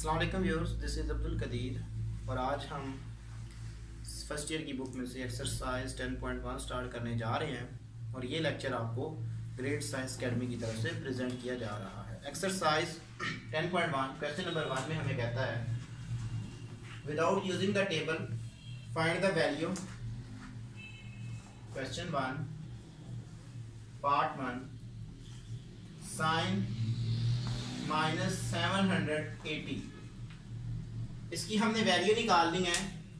अस्सलाम वालेकुम viewers, this is Abdul Qadeer और आज हम फर्स्ट ईयर की बुक में से एक्सरसाइज 10.1 स्टार्ट करने जा रहे हैं और ये लेक्चर आपको ग्रेट साइंस अकेडमी की तरफ से प्रेजेंट किया जा रहा है। एक्सरसाइज 10.1 क्वेश्चन नंबर 1 में हमें कहता है without using the table find the value. Question 1 part 1 sine -780, इसकी हमने वैल्यू निकालनी है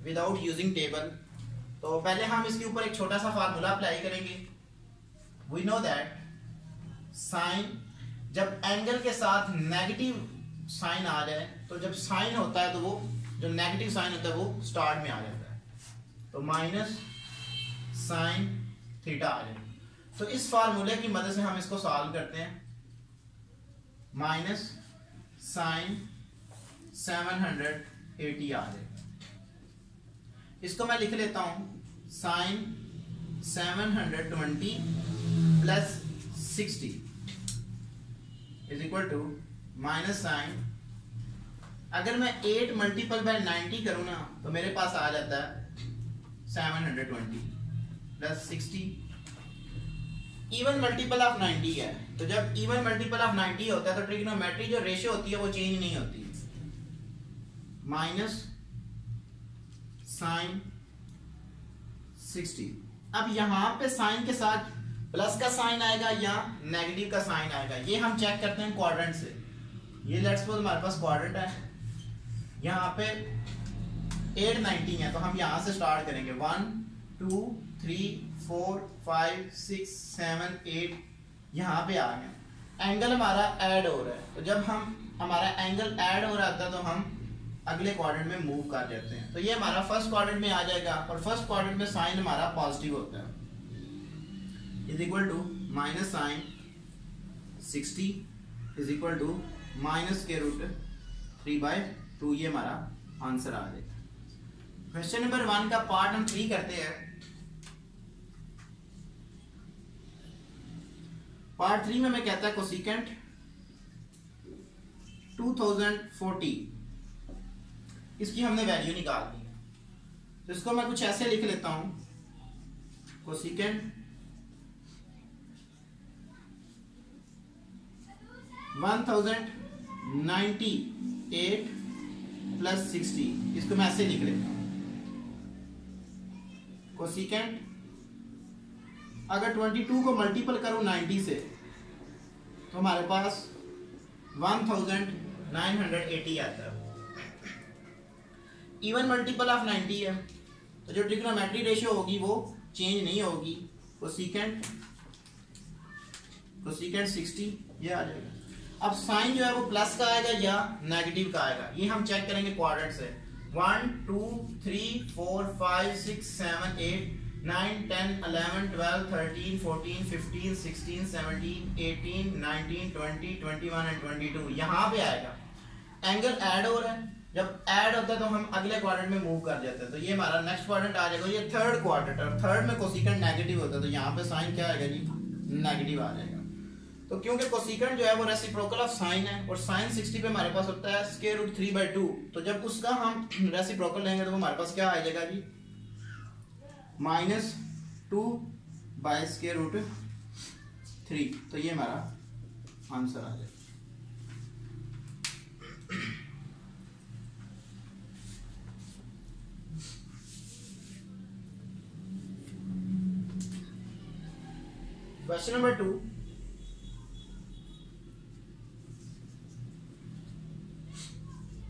विदाउट यूजिंग टेबल। तो पहले हम इसके ऊपर एक छोटा सा फार्मूला अप्लाई करेंगे। वी नो दैट साइन जब एंगल के साथ नेगेटिव साइन आ जाए, तो जब साइन होता है तो वो जो नेगेटिव साइन होता है वो स्टार्ट में आ जाता है, तो माइनस साइन थीटा आ जाए। तो इस फार्मूले की मदद से हम इसको सॉल्व करते हैं। माइनस साइन 780 आ जाएगा। इसको मैं लिख लेता हूं sine 720 plus 60 is equal to minus sine, अगर मैं 8 मल्टीपल बाय 90 करूं ना तो मेरे पास आ जाता है 720 प्लस 60। इवन मल्टीपल ऑफ 90 है, तो जब इवन मल्टीपल ऑफ 90 होता है तो ट्रिग्नोमेट्री जो रेशियो होती है वो चेंज नहीं होती। Minus sine 60। अब यहां पे साइन के साथ प्लस का साइन आएगा या नेगेटिव का साइन आएगा, ये हम चेक करते हैं क्वाड्रेंट से। ये लेट्स सपोज हमारे पास क्वाड्रेंट है, यहां पे 890 है, तो हम यहां से स्टार्ट करेंगे 1 2 3 4 5 6 7 8, यहाँ पे आ गया। एंगल हमारा ऐड हो रहा है, तो जब हमारा एंगल ऐड हो रहा था तो हम अगले क्वाड्रेंट में मूव कर जाते हैं। तो ये हमारा फर्स्ट क्वाड्रेंट में आ जाएगा और फर्स्ट क्वाड्रेंट में साइन हमारा पॉजिटिव होता है, is equal to minus sine 60 is equal to minus के रूट 3/2। ये हमारा आंसर आ जाएगा। क्वेश्चन नंबर 1 का पार्ट हम 3 करते हैं। पार्ट 3 में मैं कहता है कोसिकेंट 2040, इसकी हमने वैल्यू निकालनी है। तो इसको मैं कुछ ऐसे लिख लेता हूं, कोसिकेंट 1098 प्लस 60, इसको मैं ऐसे लिख लेता हूं। कोसिकेंट अगर 22 को मल्टीपल करूं 90 से तो हमारे पास 1980 आता है। इवन मल्टीपल ऑफ 90 है, तो जो ट्रिग्नोमेट्री रेशियो होगी वो चेंज नहीं होगी। कोसिकेंट 60 ये आ जाएगा। अब साइन जो है वो प्लस का आएगा या नेगेटिव का आएगा, ये हम चेक करेंगे क्वाड्रेंट से। 1 2 3 4 5 6 7 8 9 10 11 12 13 14 15 16 17 18 19 20 21 एंड 22 यहाँ पे आएगा। एंगल ऐड हो रहा है, जब ऐड होता है तो हम अगले क्वाड्रेंट में मूव कर जाते हैं, तो ये हमारा नेक्स्ट क्वाड्रेंट आ जाएगा। ये थर्ड क्वाड्रेंट, और थर्ड में कोसिकेंट नेगेटिव होता है, तो यहाँ पे साइन क्या आएगा जी, नेगेटिव आ जाएगा। तो क्योंकि कोसिकेंट जो है वो रेसिप्रोकल ऑफ साइन है और साइन 60 पे हमारे पास होता है स्क्वायर रूट 3/2, तो जब उसका हम रेसिप्रोकल लेंगे तो हमारे पास क्या आ जाएगा जी, -2 बाय स्क्वायर रूट 3। तो ये हमारा आंसर आ जाएगा। Question number 2,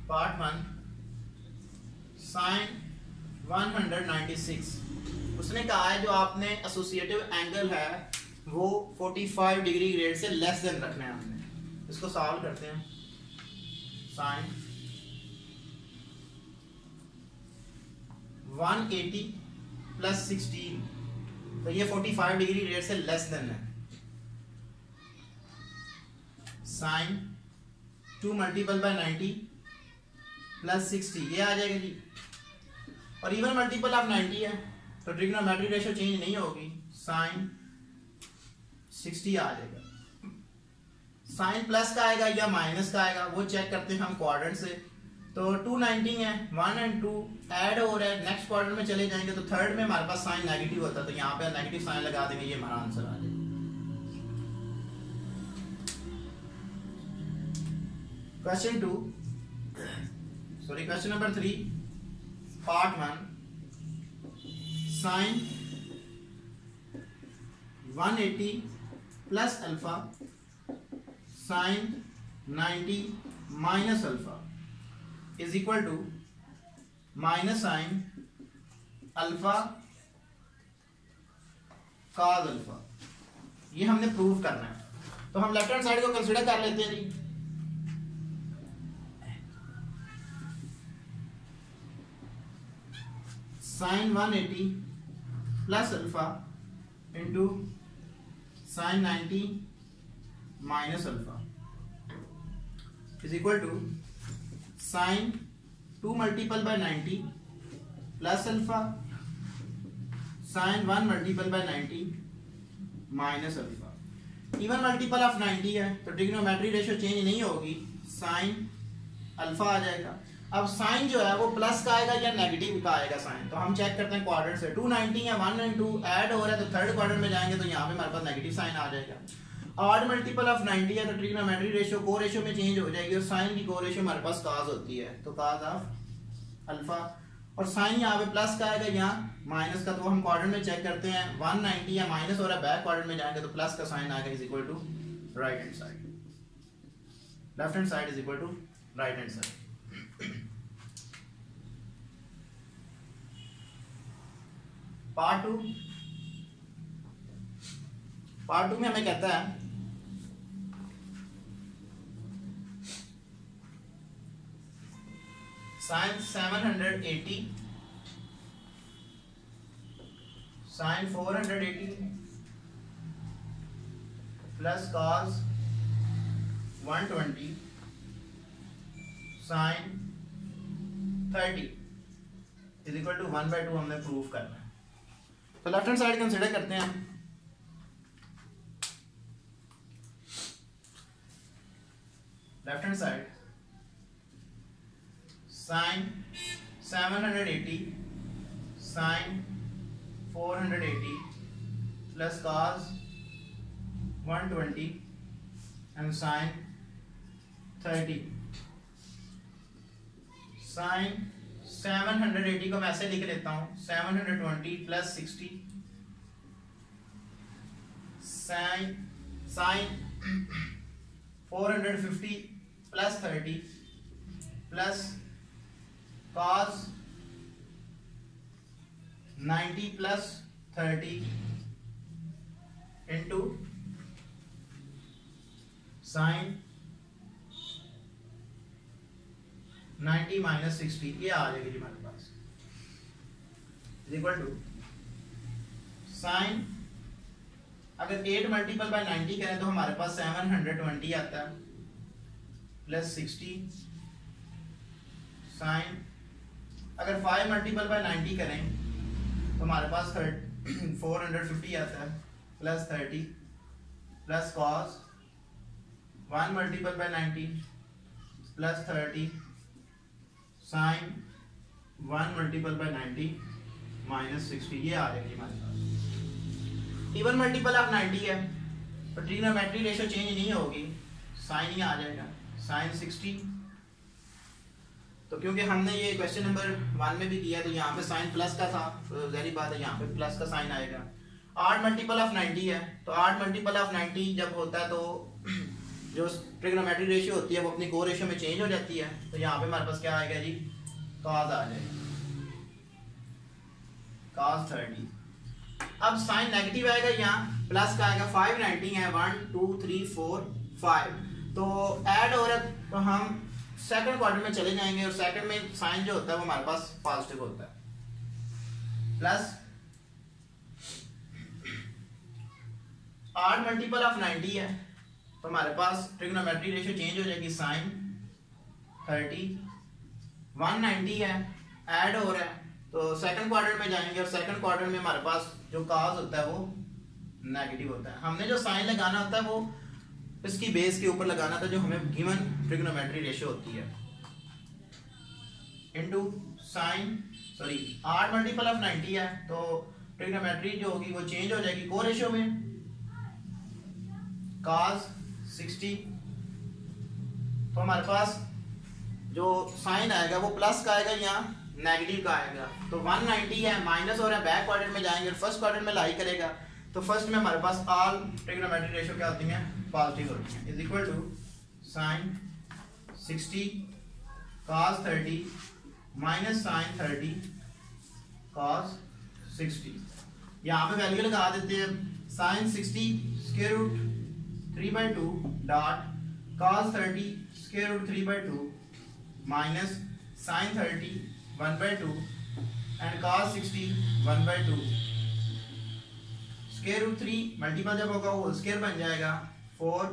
part 1 sine 196। उसने कहा है जो आपने एसोसिएटिव एंगल है वो 45 डिग्री ग्रेड से लेस देन रखना है हमने। इसको सॉल्व करते हैं। साइन 180 प्लस 16, तो ये 45 डिग्री ग्रेड से लेस देन है। साइन 2 मल्टीपल बाय 90 प्लस 60 ये आ जाएगा जी, और इवन मल्टीपल ऑफ 90 है तो ट्रिग्नोमेट्री रेशियो चेंज नहीं होगी, साइन 60 आ जाएगा। साइन प्लस का आएगा या माइनस का आएगा वो चेक करते हैं हम क्वाड्रेंट से। तो 290 है, 1 and 2 ऐड हो रहा है, नेक्स्ट क्वाड्रेंट में चले जाएंगे तो थर्ड में हमारे पास साइन नेगेटिव होता है, तो यहाँ पे नेगेटिव साइन लगा देंगे, ये हमारा आंसर आ जाएगा। Question 2 sorry question number 3 part 1 sine 180 plus alpha sine 90 minus alpha is equal to minus sine alpha cos alpha. ये हमने प्रूव करना है, तो हम लेफ्ट हैंड साइड को कंसीडर कर लेते हैं जी। Sine 180 plus alpha into sine 90 minus alpha is equal to sine 2 multiple by 90 plus alpha sine 1 multiple by 90 minus alpha. Even multiple of 90 है तो ट्रिग्नोमेट्री रेशियो चेंज नहीं होगी, साइन अल्फा आ जाएगा। अब साइन जो है वो प्लस का आएगा या नेगेटिव का आएगा साइन, तो हम चेक करते हैं क्वाड्रेंट से। 290 है, 1 and 2 ऐड हो रहा है तो थर्ड क्वाड्रेंट में जाएंगे तो यहाँ पे हमारे पास नेगेटिव साइन आ जाएगा। ऑड मल्टीपल ऑफ 90 है तो ट्रिग्नोमेट्री रेशियो को रेशियो में चेंज हो जाएगी और साइन की को रेशियो हमारे पास cos होती है, तो cos ऑफ अल्फा। और साइन यहाँ पे प्लस का आएगा, यहाँ माइनस का, तो हम क्वाड्रेंट में चेक करते हैं 190 या माइनस हो रहा है, बैक क्वाड्रेंट में जाएंगे तो प्लस का साइन आएगा is equal to right hand side, left hand side is equal to right hand side. Part two में हमें कहता है sine 780 sine 480 plus cos 120 sine 30 is equal to 1/2 हमने प्रूव करना है। तो लेफ्ट हैंड साइड कंसीडर करते हैं हम। Left hand side sine 780 sine 480 plus cos 120 and sine 30। Sine 780 को मैं ऐसे लिख लेता हूं, 720 plus 60 sine 450 plus 30 plus cos 90 plus 30 into sine 90 minus 60, ये आ जाएगी हमारे पास इज इक्वल टू साइन, अगर 8 मल्टीपल बाय 90 करें तो हमारे पास 720 आता है प्लस 60 साइन, अगर 5 मल्टीपल बाय 90 करें तो हमारे पास 450 आता है plus 30 plus cos 1 multiple by 90 plus 30 sine 1 multiple by 90 minus 60, ये आ जाएगी हमारे पास। इवन मल्टीपल ऑफ 90 है तो ट्रिग्नोमेट्री रेशियो चेंज नहीं होगी, साइन ही आ जाएगा साइन 60। तो क्योंकि हमने ये क्वेश्चन नंबर 1 में भी किया तो यहाँ पे साइन प्लस का था, तो ज़ाहिर बात है यहाँ पे प्लस का साइन आएगा। 8 मल्टीपल ऑफ 90 है तो 8 मल्टीपल ऑफ 90 जब होता है तो जो ट्रिग्नोमेट्री रेशियो होती है वो अपनी को रेशियो में चेंज हो जाती है, तो यहाँ पे हमारे पास क्या आएगा जी, cos आ जाएगा cos 30। अब साइन नेगेटिव आएगा, यहाँ प्लस का आएगा, 590 है, 1 2 3 4 5 तो ऐड हो रहा है, तो हम सेकंड क्वार्टर में चले जाएंगे और सेकंड में साइन जो होता है वो हमारे पास पॉजिटिव होता है। प्लस 8 मल्टीपल ऑफ 90 है तो हमारे पास ट्रिग्नोमेट्री रेशियो चेंज हो जाएगी, साइन 30 190 है, ऐड हो रहा है तो सेकंड क्वाड्रेंट में जाएंगे और सेकंड क्वाड्रेंट में हमारे पास जो cos होता है वो नेगेटिव होता है। हमने जो साइन लगाना होता है वो इसकी बेस के ऊपर लगाना था जो हमें गिवन ट्रिग्नोमेट्री रेशियो होती है। Into sine, sorry 8 multiple of 90 है तो ट्रिग्नोमेट्री जो होगी वो चेंज हो जाएगी को रेशियो में, cos 60। तो हमारे पास जो साइन आएगा वो प्लस का आएगा या नेगेटिव का आएगा। तो 190 है, माइनस हो रहा है, बैक क्वाड्रेंट में जाएंगे और फर्स्ट क्वाड्रेंट में लाई करेगा। तो फर्स्ट में हमारे पास ऑल ट्रिग्नोमेट्रिक रेशियो क्या होती हैं, पॉजिटिव होती हैं। Is equal to sine 60 cos 30 minus sine 30 cos 60। यहाँ पे वैल्यू लगा देते हैं, sine 60 square root 3/2 dot cos 30 square root 3/2 minus sine 30 1/2 and cos 60 1/2। Square root 3 multiple जब होगा होल स्क्वायर बन जाएगा 4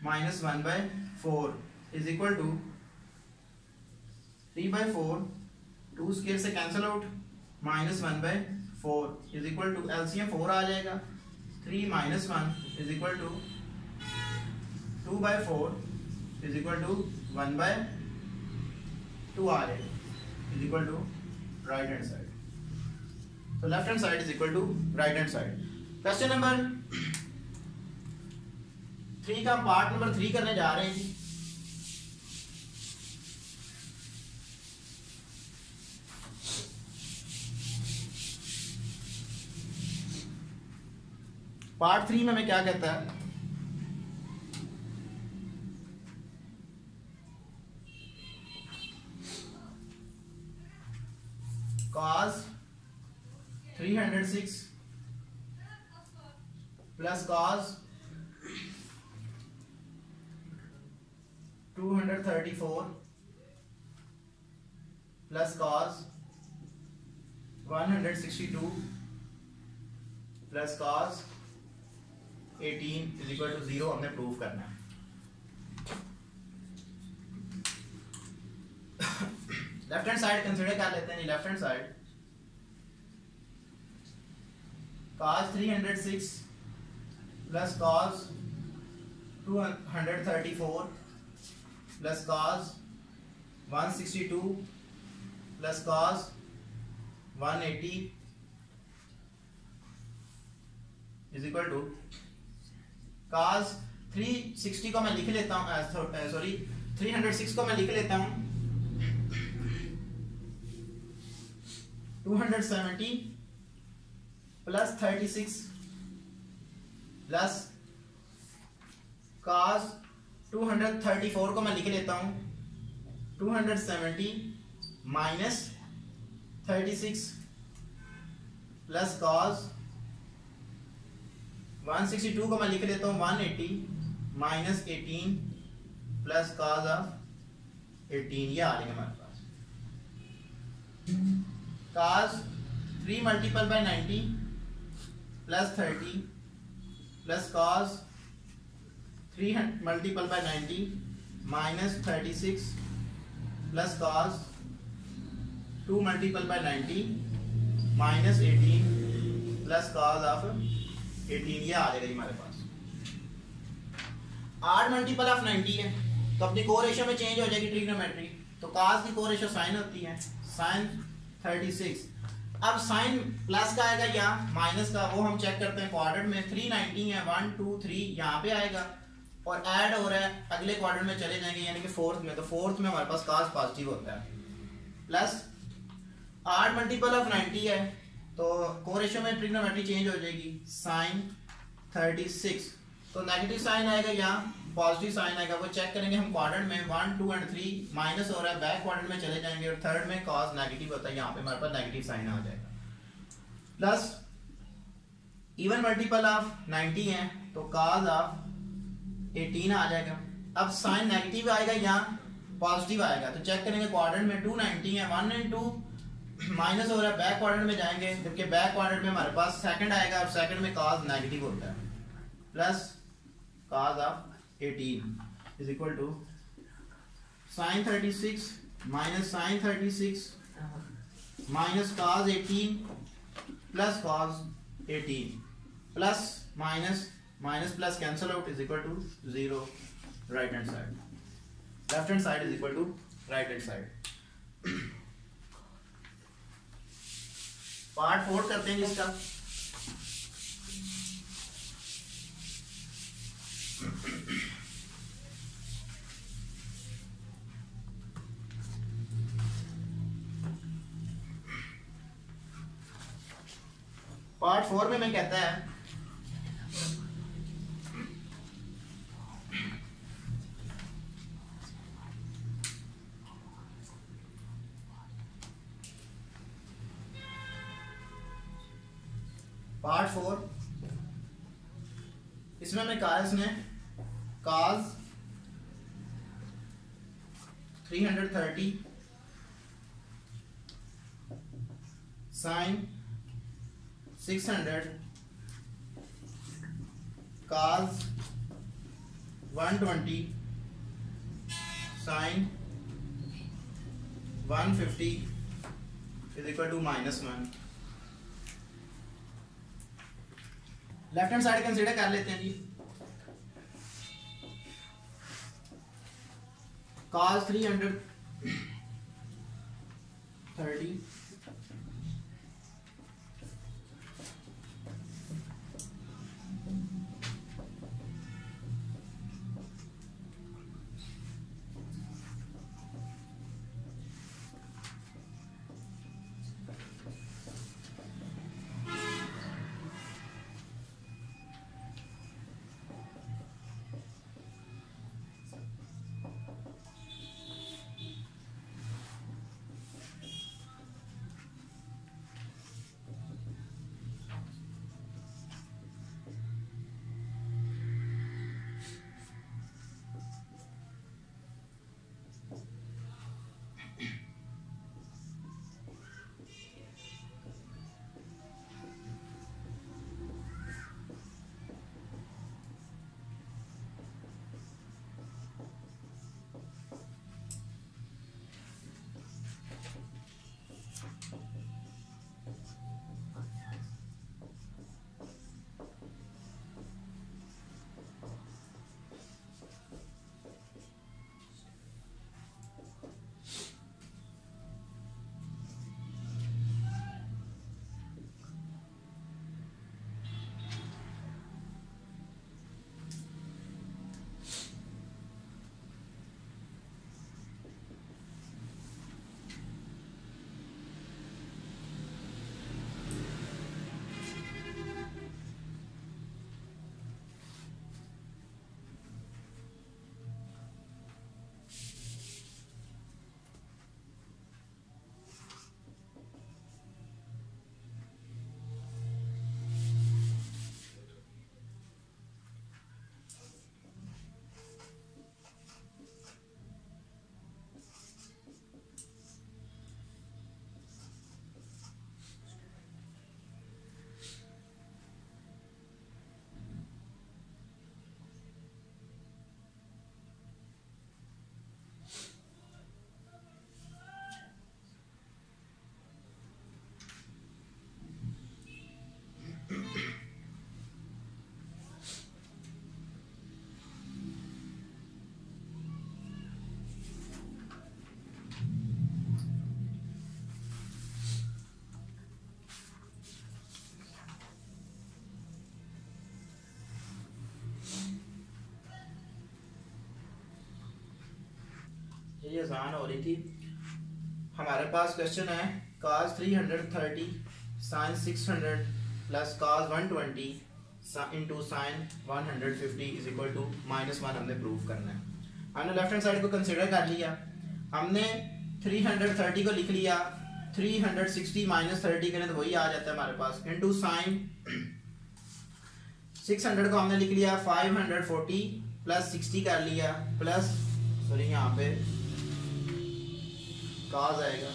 minus 1/4 is equal to 3/4, 2 square से cancel out, minus 1/4 is equal to LCM 4 आ जाएगा, 3 minus 1 is equal to 2/4 is equal to 1/2 आ जाएगा, is equal to right hand side. तो left hand side is equal to right hand side. Question number 3 का part number 3 करने जा रहे हैं जी। Part 3 में हमें क्या कहता है, cos 306 plus cos 234 plus cos 162 plus cos 18 is equal to 0 हमने प्रूव करना है। लेफ्ट हैंड साइड कंसीडर कर लेते हैं। Left hand side cos 306 plus cos 234 plus cos 162 plus cos 180 is equal to cos 360 को मैं लिख लेता हूँ, सॉरी 306 को मैं लिख लेता हूँ 270 प्लस 36 प्लस cos 234 को मैं लिख लेता हूँ 270 माइनस 36 प्लस cos 162 को मैं लिख लेता हूँ 180 माइनस 18 प्लस cos ऑफ 18। ये आ रही है हमारे पास cos 3 multiple by 90 plus 30 plus cos 3 multiple by 90 minus 36 plus cos 2 multiple by 90 minus 18 plus cos of 18। ये आ जाएगा हमारे पास। 8 मल्टीपल ऑफ 90 है तो अपनी को रेशियो में चेंज हो जाएगी ट्रिग्नोमेट्री। तो cos की को रेशियो साइन होती है, साइन 36। अब साइन प्लस का आएगा या माइनस का, वो हम चेक करते हैं क्वाड्रेंट में। 390 है, 1 2 3 यहाँ पे आएगा और ऐड हो रहा है, अगले क्वाड्रेंट में चले जाएंगे यानी कि फोर्थ में। तो फोर्थ में हमारे पास cos पॉजिटिव होता है। प्लस 8 मल्टीपल ऑफ 90 है तो को रेशियो में ट्रिग्नोमेट्री चेंज हो जाएगी, साइन 36। तो नेगेटिव साइन आएगा या पॉजिटिव साइन आएगा, वो चेक करेंगे हम क्वाड्रेंट में। 1 2 एंड 3 माइनस हो रहा है, बैक क्वाड्रेंट में चले जाएंगे और थर्ड में cos नेगेटिव होता है, यहाँ पे हमारे पास नेगेटिव साइन आ जाएगा। प्लस इवन मल्टीपल ऑफ 90 है तो cos ऑफ 18 आ जाएगा। अब साइन नेगेटिव आएगा या पॉजिटिव आएगा, तो चेक करेंगे क्वाड्रेंट में 290 है, 1 एंड 2 माइनस हो रहा है, बैक क्वाड्रेंट में जाएंगे जबकि बैक क्वाड्रेंट में हमारे पास सेकंड आएगा और सेकंड में cos नेगेटिव होता है। Plus cos of 18 is equal to sine 36 minus sine 36 minus cos 18 plus cos 18 plus minus minus plus cancel out is equal to 0 right hand side. Left hand side is equal to right hand side. Part 4 करते हैं इसका। Part 4 में मैं कहता है part 4 इसमें मैं cos ने cos 330 sin 600 cos 120 sin 150 is equal to -1। Left hand side consider कर लेते हैं जी। cos 330 ये आसान हो रही थी। हमारे पास क्वेश्चन है cos 330 sin 600 plus cos 120 into sin 150 is equal to -1 हमने प्रूव करना है। हमने लेफ्ट हैंड साइड को कंसीडर कर लिया, हमने 330 को लिख लिया, 360 माइनस 30 करें तो वही आ जाता है हमारे पास, इंटू साइन 600 को हमने लिख लिया 540 प्लस 60 कर लिया, प्लस सॉरी यहाँ पे cos आएगा,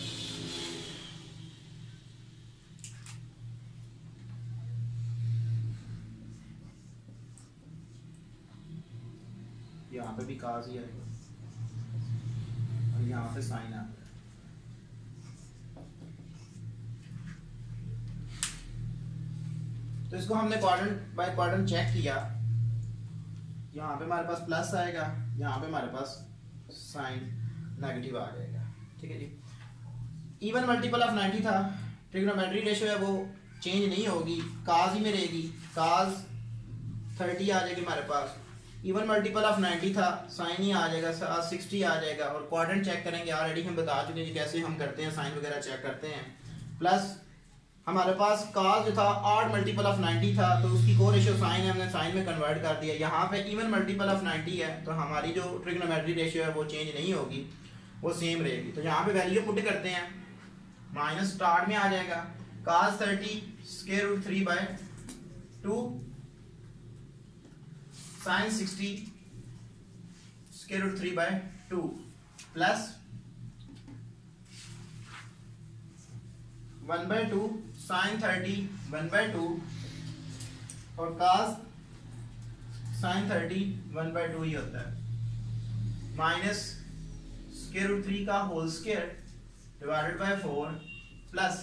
यहाँ पे भी cos ही आएगा और यहाँ पे साइन आ गया। तो इसको हमने क्वाड्रेंट बाय क्वाड्रेंट चेक किया, यहाँ पे हमारे पास प्लस आएगा, यहाँ पे हमारे पास साइन नेगेटिव आ जाएगा। ठीक है जी। इवन मल्टीपल ऑफ 90 था ट्रिग्नोमेट्री रेशियो है वो चेंज नहीं होगी, काज ही में रहेगी, काज 30 आ जाएगी हमारे पास, इवन मल्टीपल ऑफ 90 था, साइन ही आ जाएगा, 60 आ जाएगा। और क्वाड्रेंट चेक करेंगे, ऑलरेडी हम बता चुके हैं कैसे हम करते हैं, साइन वगैरह चेक करते हैं। प्लस हमारे पास काज जो था ऑड मल्टीपल ऑफ 90 था, तो उसकी को रेशियो साइन है, हमने साइन में कन्वर्ट कर दिया। यहाँ पे इवन मल्टीपल ऑफ 90 है, तो हमारी जो ट्रिग्नोमेट्री रेशियो है वो चेंज नहीं होगी, वो सेम रहेगी। तो यहाँ पे वैल्यू पुट करते हैं, माइनस स्टार्ट में आ जाएगा cause 30 square root 3/2 sine 60 square root 3/2 plus 1/2 sine 30 1/2 और काज साइन 30 1/2 ही होता है, माइनस स्क्वायर रूट 3 का whole square divided by 4 plus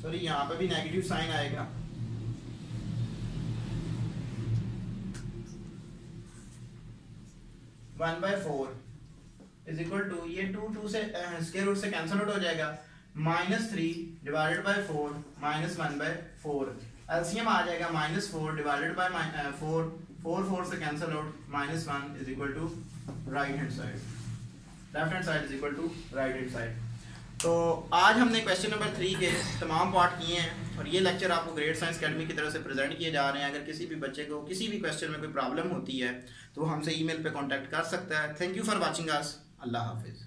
sorry यहाँ पे भी नेगेटिव साइन आएगा, one by 4 is equal to, ये 2 से स्क्वायर रूट से कैंसिल आउट हो जाएगा, -3 डिवाइडेड बाय 4 -1/4, एलसीएम आ जाएगा -4 डिवाइडेड बाय 4 से cancel out, -1 is equal to right hand side, left hand side is equal to right hand side. तो आज हमने क्वेश्चन नंबर 3 के तमाम पार्ट किए हैं और ये लेक्चर आपको ग्रेड साइंस अकेडमी की तरफ से प्रेजेंट किए जा रहे हैं। अगर किसी भी बच्चे को किसी भी क्वेश्चन में कोई प्रॉब्लम होती है तो वो हमसे ईमेल पे कांटेक्ट कर सकता है। Thank you for watching us. अल्लाह हाफिज़।